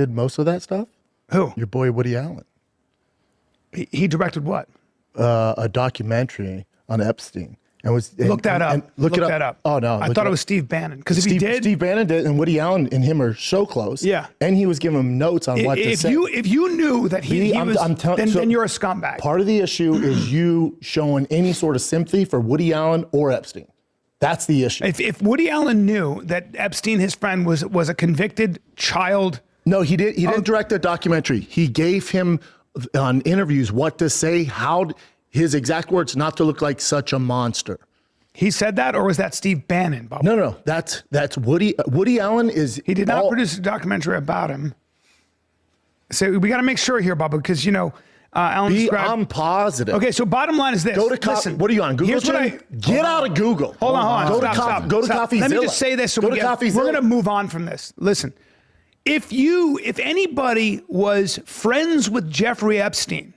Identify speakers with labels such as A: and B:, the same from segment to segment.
A: did most of that stuff?
B: Who?
A: Your boy Woody Allen.
B: He directed what?
A: A documentary on Epstein. And
B: Look that up. Look that up.
A: Oh, no.
B: I thought it was Steve Bannon. Because if he did.
A: Steve Bannon did, and Woody Allen and him are so close.
B: Yeah.
A: And he was giving him notes on what to say.
B: If you knew that he was, then you're a scumbag.
A: Part of the issue is you showing any sort of sympathy for Woody Allen or Epstein. That's the issue.
B: If Woody Allen knew that Epstein, his friend, was a convicted child.
A: No, he didn't direct the documentary. He gave him on interviews what to say, his exact words, not to look like such a monster.
B: He said that, or was that Steve Bannon, Bubba?
A: No. That's Woody. Woody Allen is.
B: He did not produce a documentary about him. So we got to make sure here, Bubba, because Alan described.
A: I'm positive.
B: Okay, so bottom line is this.
A: Go to Listen, what are you on Google? Get out of Google.
B: Hold on.
A: Go to CoffeeZilla.
B: Let me just say this. So we're going to move on from this. Listen, if anybody was friends with Jeffrey Epstein,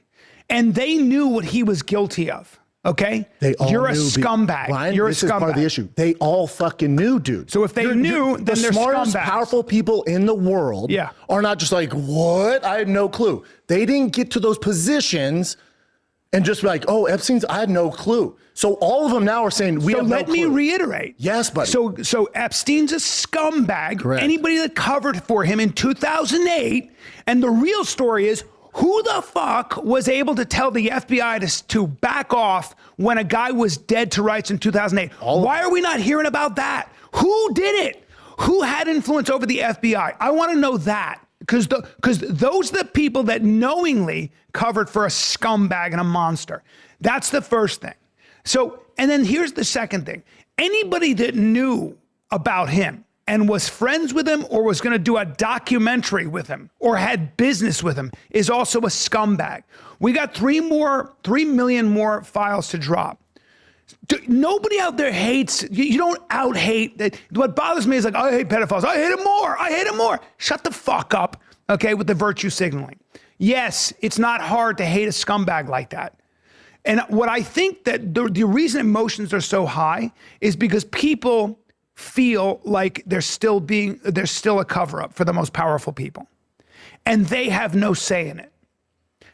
B: and they knew what he was guilty of. Okay? You're a scumbag.
A: Ryan,
B: you're a scumbag.
A: This is part of the issue. They all fucking knew, dude.
B: So if they knew, then they're
A: the smartest,
B: scumbags.
A: powerful people in the world are not just like, what? I had no clue. They didn't get to those positions and just be like, oh, I had no clue. So all of them now are saying, we have no clue.
B: So let me reiterate.
A: Yes, buddy.
B: So Epstein's a scumbag.
A: Correct.
B: Anybody that covered for him in 2008, and the real story is, who the fuck was able to tell the FBI to back off when a guy was dead to rights in 2008? Why are we not hearing about that? Who did it? Who had influence over the FBI? I want to know that because those are the people that knowingly covered for a scumbag and a monster. That's the first thing. So, and then here's the second thing. Anybody that knew about him and was friends with him or was going to do a documentary with him or had business with him is also a scumbag. We got 3 million more files to drop. Nobody out there hates, you don't out-hate. What bothers me is like, I hate pedophiles. I hate him more. Shut the fuck up, okay, with the virtue signaling. Yes, it's not hard to hate a scumbag like that. And what I think that the reason emotions are so high is because people feel like there's still a cover-up for the most powerful people. And they have no say in it.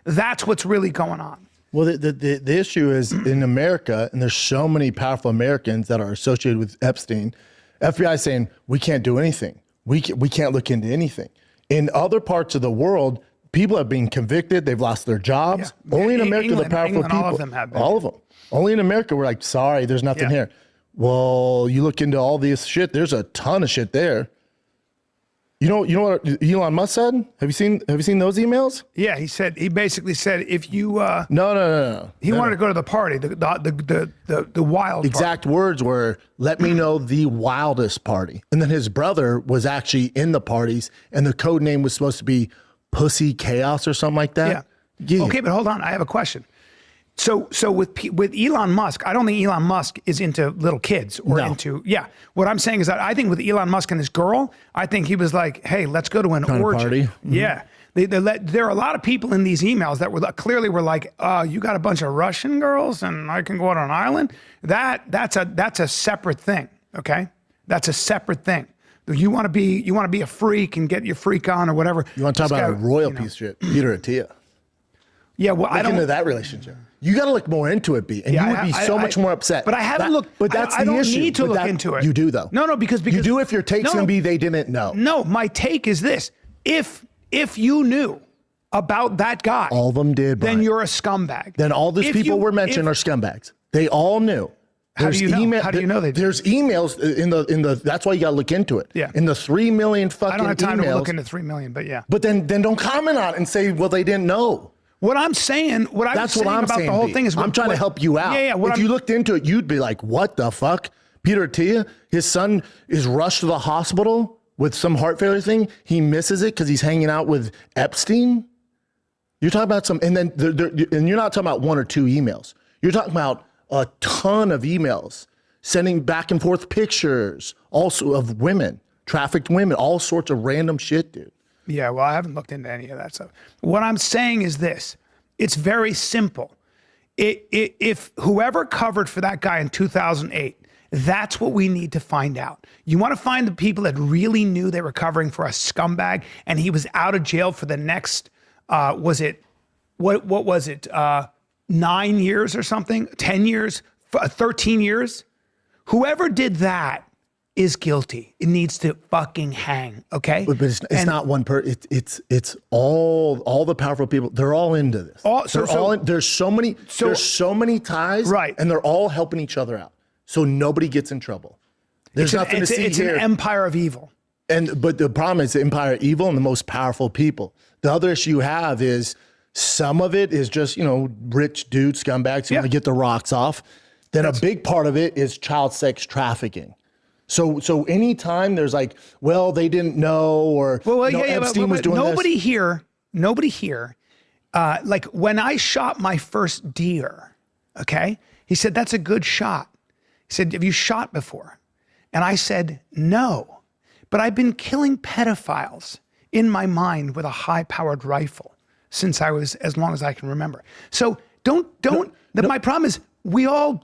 B: That's what's really going on.
A: Well, the issue is in America, and there's so many powerful Americans that are associated with Epstein, FBI is saying, we can't do anything. We can't look into anything. In other parts of the world, people have been convicted. They've lost their jobs. Yeah. Only in America, the powerful people.
B: All of them have been.
A: All of them. Only in America, we're like, sorry, there's nothing here. Well, you look into all this shit, there's a ton of shit there. You know what Elon Musk said? Have you seen those emails?
B: Yeah, he basically said if you
A: No.
B: He wanted to go to the party, the wild
A: exact
B: party.
A: Words were, let me know the wildest party. And then his brother was actually in the parties and the code name was supposed to be Pussy Chaos or something like that.
B: Yeah. Okay, but hold on, I have a question. So with Elon Musk, I don't think Elon Musk is into little kids or what I'm saying is that I think with Elon Musk and his girl, I think he was like, hey, let's go to an orgy.
A: Party. Mm-hmm.
B: Yeah. There are a lot of people in these emails that were clearly like, you got a bunch of Russian girls and I can go out on an island. That's a separate thing. Okay. That's a separate thing. You want to be a freak and get your freak on or whatever.
A: You want to talk about a royal piece of shit, Peter Attia.
B: Yeah, well, I don't
A: into that relationship. You got to look more into it, B, and you would be so much more upset.
B: But I haven't looked.
A: But that's the issue.
B: I don't need to look into it.
A: You do though.
B: No, because
A: you do. If your take's gonna be they didn't know.
B: No, my take is this: if you knew about that guy,
A: all of them did.
B: Then you're a scumbag.
A: Then all these people were mentioned are scumbags. They all knew.
B: How do you know? How do you know they did?
A: There's emails in the. That's why you got to look into it.
B: Yeah.
A: In the 3 million fucking.
B: I don't have time
A: emails,
B: to look into 3 million, but yeah.
A: But then don't comment on it and say, well, they didn't know.
B: What I'm saying,
A: that's what I'm
B: about
A: saying,
B: the whole thing is,
A: I'm trying to help you out.
B: Yeah.
A: If you looked into it, you'd be like, what the fuck? Peter Attia, his son is rushed to the hospital with some heart failure thing. He misses it because he's hanging out with Epstein. You're talking about and you're not talking about 1 or 2 emails. You're talking about a ton of emails, sending back and forth pictures, also of women, trafficked women, all sorts of random shit, dude.
B: Yeah, well, I haven't looked into any of that stuff. What I'm saying is this. It's very simple. If whoever covered for that guy in 2008 That's what we need to find out. You want to find the people that really knew they were covering for a scumbag, and he was out of jail for the next, what was it? 9 years or something, 10 years, 13 years. Whoever did that is guilty. It needs to fucking hang. Okay.
A: But it's not one person. It's all the powerful people. They're all into this. There's so many ties.
B: Right.
A: And they're all helping each other out. So nobody gets in trouble. There's nothing to see here.
B: It's an empire of evil.
A: But the problem is the empire of evil and the most powerful people. The other issue you have is some of it is just, rich dudes, scumbags who want to get the rocks off. Then a big part of it is child sex trafficking. So anytime there's like, well, they didn't know, or Epstein was doing
B: nobody
A: this.
B: Nobody here, like when I shot my first deer, okay? He said, that's a good shot. He said, have you shot before? And I said, no, but I've been killing pedophiles in my mind with a high-powered rifle since I was, as long as I can remember. So my problem is we all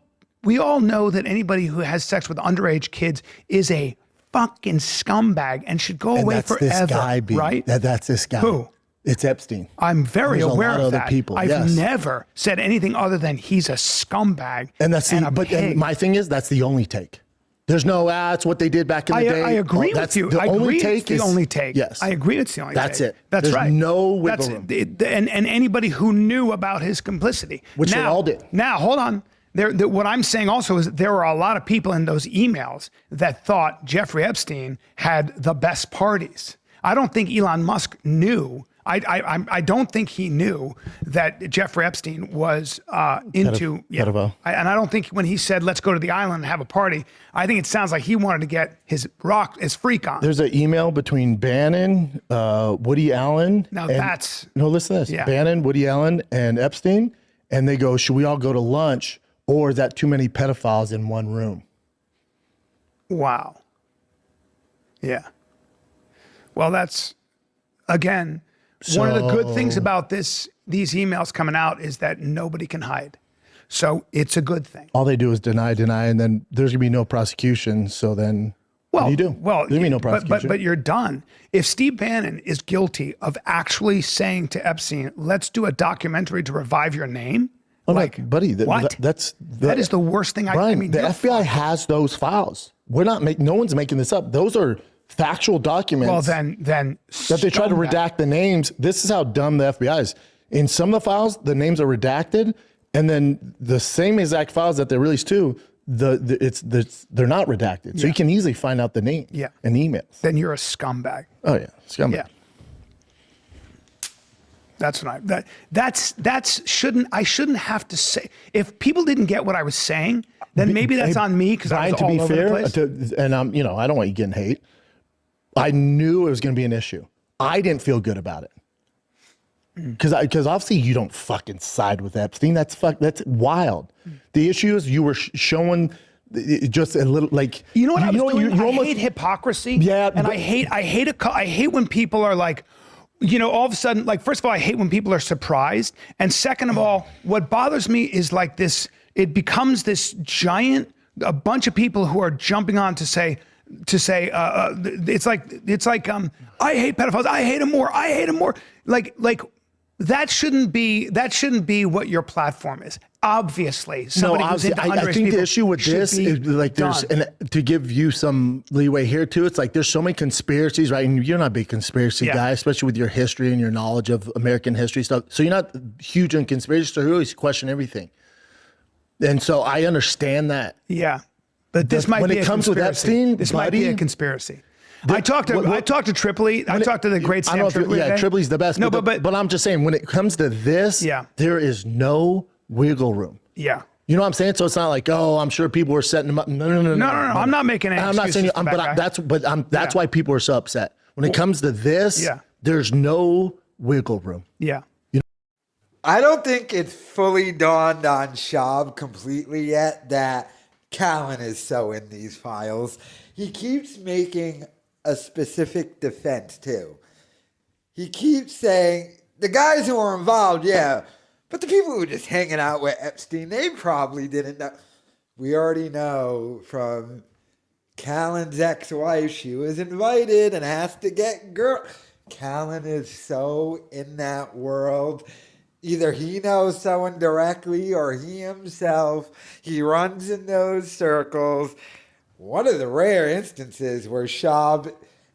B: know that anybody who has sex with underage kids is a fucking scumbag and should go away forever.
A: This guy,
B: right?
A: That's this guy.
B: Who?
A: It's Epstein.
B: I'm very aware of
A: other
B: that.
A: people.
B: I've never said anything other than he's a scumbag
A: and my thing is that's the only take. There's no, it's what they did back in the day.
B: I agree with you.
A: The only take
B: it's the only take.
A: Yes.
B: I agree it's the only take.
A: That's it.
B: That's
A: There's
B: right.
A: no wiggle room.
B: And anybody who knew about his complicity.
A: Which they all did.
B: Now, hold on. What I'm saying also is there were a lot of people in those emails that thought Jeffrey Epstein had the best parties. I don't think Elon Musk knew. I don't think he knew that Jeffrey Epstein was into
A: pedophile.
B: And I don't think when he said let's go to the island and have a party, I think it sounds like he wanted to get his freak on.
A: There's an email between Bannon, Woody Allen. Listen to this.
B: Yeah.
A: Bannon, Woody Allen, and Epstein, and they go, should we all go to lunch, or is that too many pedophiles in one room?
B: Wow. Yeah. Well, that's again. One of the good things about these emails coming out is that nobody can hide. So it's a good thing.
A: All they do is deny, and then there's gonna be no prosecution. So then what do you do?
B: Well,
A: there's gonna be no prosecution.
B: But you're done. If Steve Bannon is guilty of actually saying to Epstein, let's do a documentary to revive your name.
A: Buddy,
B: what? That is the worst thing.
A: Brian, the FBI has those files. No one's making this up. Those are factual documents.
B: Well, then
A: that they try to redact the names. This is how dumb the FBI is. In some of the files, the names are redacted, and then the same exact files that they released too, they're not redacted. So you can easily find out the name and emails.
B: Then you're a scumbag.
A: Oh yeah, scumbag.
B: Yeah. That's what I shouldn't have to say. If people didn't get what I was saying, then maybe that's on me because I was all over the place.
A: And I don't want you getting hate. I knew it was going to be an issue. I didn't feel good about it. Because obviously you don't fucking side with Epstein. That's wild. The issue is you were showing just a little like
B: I hate hypocrisy.
A: Yeah,
B: and I hate when people are like, all of a sudden, like, first of all, I hate when people are surprised, and second of all, what bothers me is like this. It becomes this giant, a bunch of people who are jumping on to say. It's like I hate pedophiles. I hate them more. I hate them more. Like that shouldn't be what your platform is. Obviously, somebody who's into
A: I think the issue with this is like to give you some leeway here too. It's like there's so many conspiracies, right? And you're not a big conspiracy guy, especially with your history and your knowledge of American history stuff. So you're not huge on conspiracy, so you always question everything. And so I understand that.
B: Yeah. But this might be a conspiracy. When it comes with Epstein,
A: this
B: might be a conspiracy. I talked to Tripoli. I talked to the great Sam Tripoli.
A: Yeah, Tripoli's the best.
B: No,
A: but I'm just saying, when it comes to this, there is no wiggle room.
B: Yeah.
A: You know what I'm saying? So it's not like, oh, I'm sure people were setting them up. No.
B: I'm not making any excuses.
A: I'm not saying that's why people are so upset. When it comes to this, there's no wiggle room.
B: Yeah.
C: I don't think it's fully dawned on Schaub completely yet that Callen is so in these files. He keeps making a specific defense too. He keeps saying the guys who are involved, but the people who were just hanging out with Epstein, they probably didn't know. we already know from Callen's ex-wife, she was invited and has to get girl. Callen is so in that world. Either he knows someone directly or he himself. He runs in those circles. One of the rare instances where Schaub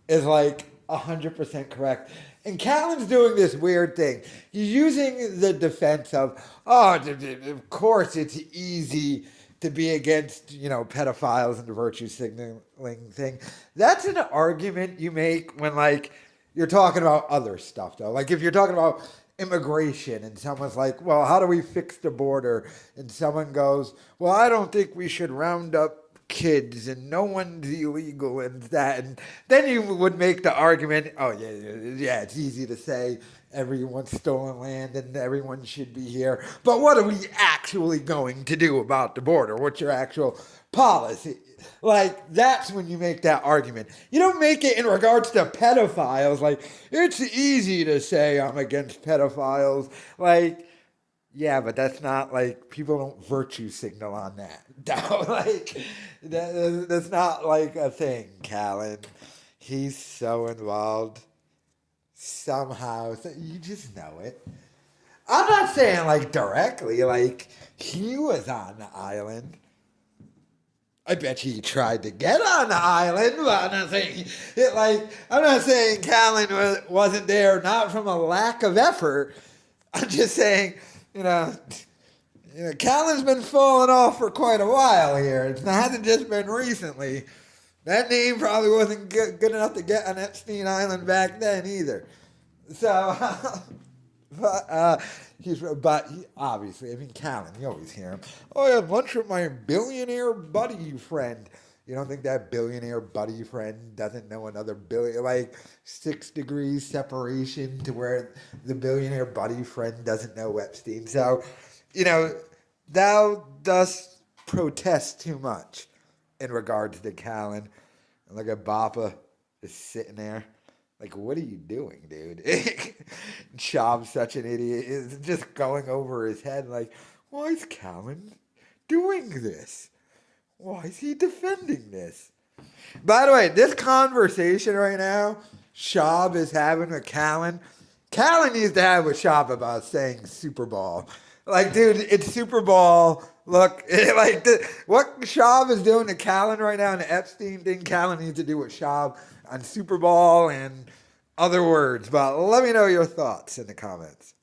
C: is like 100% correct. And Callen's doing this weird thing. He's using the defense of, of course it's easy to be against, pedophiles and the virtue signaling thing. That's an argument you make when, like, you're talking about other stuff, though. Like, if you're talking about immigration and someone's like, well, how do we fix the border? And someone goes, well, I don't think we should round up kids and no one's illegal and that. And then you would make the argument, it's easy to say everyone's stolen land and everyone should be here. But what are we actually going to do about the border? What's your actual policy? Like, that's when you make that argument. You don't make it in regards to pedophiles. Like, it's easy to say I'm against pedophiles. Like, yeah, but that's not, like, people don't virtue signal on that. No, like, that's not, like, a thing, Callen. He's so involved. Somehow, you just know it. I'm not saying, like, directly. Like, he was on the island. I bet he tried to get on the island, but I'm not saying Callen wasn't there, not from a lack of effort. I'm just saying, Callen's been falling off for quite a while here. It hasn't just been recently. That name probably wasn't good enough to get on Epstein Island back then either. So, obviously, Callen, you always hear him. Oh, I had lunch with my billionaire buddy friend. You don't think that billionaire buddy friend doesn't know another billion, like 6 degrees separation to where the billionaire buddy friend doesn't know Epstein? So, thou dost protest too much in regards to Callen. And look at Bappa just sitting there. Like, what are you doing, dude? Schaub's such an idiot. It's just going over his head like, why is Callen doing this? Why is he defending this? By the way, this conversation right now, Schaub is having with Callen. Callen needs to have with Schaub about saying Super Bowl. Like, dude, it's Super Bowl. Look, what Schaub is doing to Callen right now and the Epstein thing, Callen needs to do with Schaub on Super Bowl and other words. But let me know your thoughts in the comments.